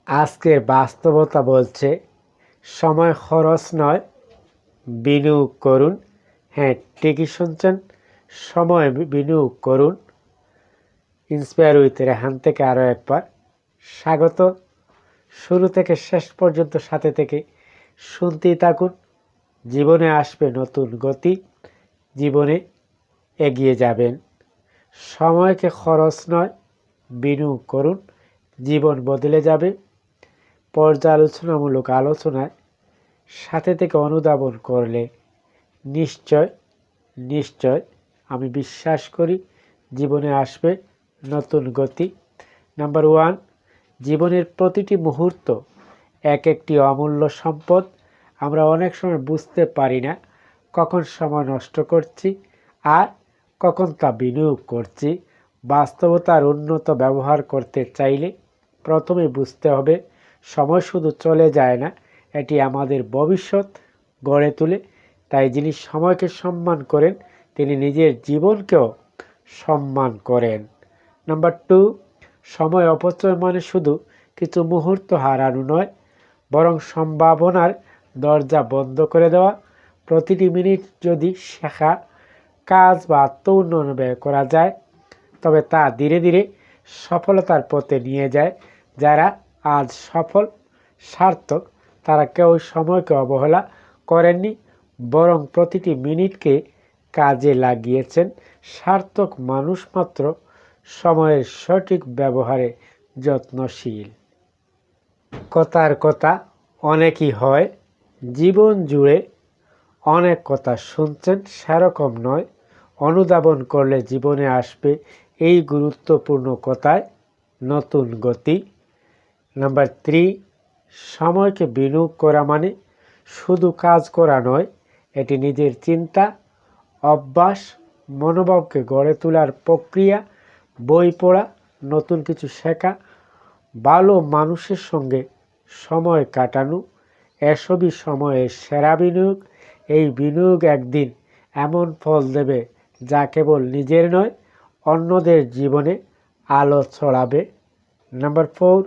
আজকের বাস্তবতা বলছে সময় খরচ নয়, বিনিয়োগ করুন। হ্যাঁ, ঠিকই শুনছেন, সময় বিনিয়োগ করুন। ইন্সপায়ার উইথ রেহান থেকে আরও একবার স্বাগত। শুরু থেকে শেষ পর্যন্ত সাথে থেকে শুনতেই থাকুন। জীবনে আসবে নতুন গতি, জীবনে এগিয়ে যাবেন। সময়কে খরচ নয়, বিনিয়োগ করুন, জীবন বদলে যাবে। পর্যালোচনামূলক আলোচনায় সাথে থেকে অনুধাবন করলে নিশ্চয় আমি বিশ্বাস করি জীবনে আসবে নতুন গতি। নাম্বার 1, জীবনের প্রতিটি মুহূর্ত এক একটি অমূল্য সম্পদ। আমরা অনেক সময় বুঝতে পারি না কখন সময় নষ্ট করছি আর কখন তা বিনিয়োগ করছি। বাস্তবতার উন্নত ব্যবহার করতে চাইলে প্রথমে বুঝতে হবে সময় শুধু চলে যায় না, এটি আমাদের ভবিষ্যৎ গড়ে তোলে। তাই যিনি সময়কে সম্মান করেন তিনি নিজের জীবনকেও সম্মান করেন। নাম্বার 2, সময় অপচয় মানে শুধু কিছু মুহূর্ত হারানো নয়, বরং সম্ভাবনার দরজা বন্ধ করে দেওয়া। প্রতিটি মিনিট যদি শেখা, কাজ বা আত্ম উন্নয়ন ব্যয় করা যায় তবে তা ধীরে ধীরে সফলতার পথে নিয়ে যায়। যারা আজ সফল, সার্থক, তারা কেউ সময়কে অবহেলা করেননি, বরং প্রতিটি মিনিটকে কাজে লাগিয়েছেন। সার্থক মানুষ মাত্র সময়ের সঠিক ব্যবহারে যত্নশীল। কথার কথা অনেকই হয়, জীবন জুড়ে অনেক কথা শুনছেন, সেরকম নয়। অনুধাবন করলে জীবনে আসবে এই গুরুত্বপূর্ণ কথায় নতুন গতি। নাম্বার 3, সময়কে বিনিয়োগ করা মানে শুধু কাজ করা নয়, এটি নিজের চিন্তা, অভ্যাস, মনোভাবকে গড়ে তোলার প্রক্রিয়া। বই পড়া, নতুন কিছু শেখা, ভালো মানুষের সঙ্গে সময় কাটানো, এসবই সময়ের সেরা বিনিয়োগ। এই বিনিয়োগ একদিন এমন ফল দেবে যা কেবল নিজের নয়, অন্যদের জীবনে আলো ছড়াবে। নাম্বার 4,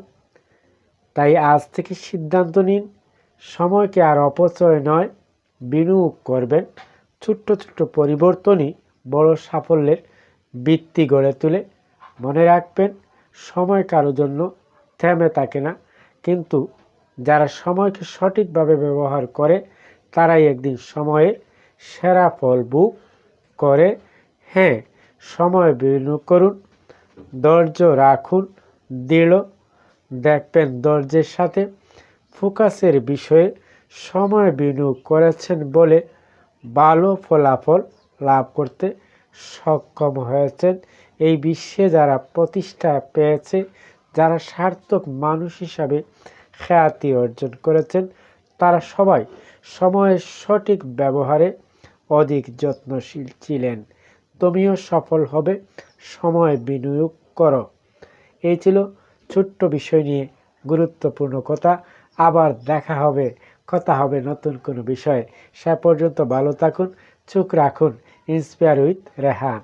তাই আজ থেকে সিদ্ধান্ত নিন সময়কে আর অপচয় নয়, বিনিয়োগ করবেন। ছোট্ট ছোট্ট পরিবর্তনই বড় সাফল্যের ভিত্তি গড়ে তোলে। মনে রাখবেন, সময় কারোর জন্য থেমে থাকে না, কিন্তু যারা সময়কে সঠিকভাবে ব্যবহার করে তারাই একদিন সময়ের সেরা ফল ভোগ করে। হ্যাঁ, সময় বিনিয়োগ করুন, ধৈর্য রাখুন দৃঢ়, দেখবেন ধৈর্যের সাথে ফোকাসের বিষয়ে সময় বিনিয়োগ করেছেন বলে ভালো ফলাফল লাভ করতে সক্ষম হয়েছেন। এই বিশ্বে যারা প্রতিষ্ঠা পেয়েছে, যারা সার্থক মানুষ হিসাবে খ্যাতি অর্জন করেছেন, তারা সবাই সময়ের সঠিক ব্যবহারে অধিক যত্নশীল ছিলেন। তুমিও সফল হবে, সময় বিনিয়োগ করো। এই ছিল ছোট্ট বিষয় নিয়ে গুরুত্বপূর্ণ কথা। আবার কথা হবে নতুন কোনো বিষয়ে। সে পর্যন্ত ভালো থাকুন, চোখ রাখুন ইন্সপায়ার উইথ রেহান।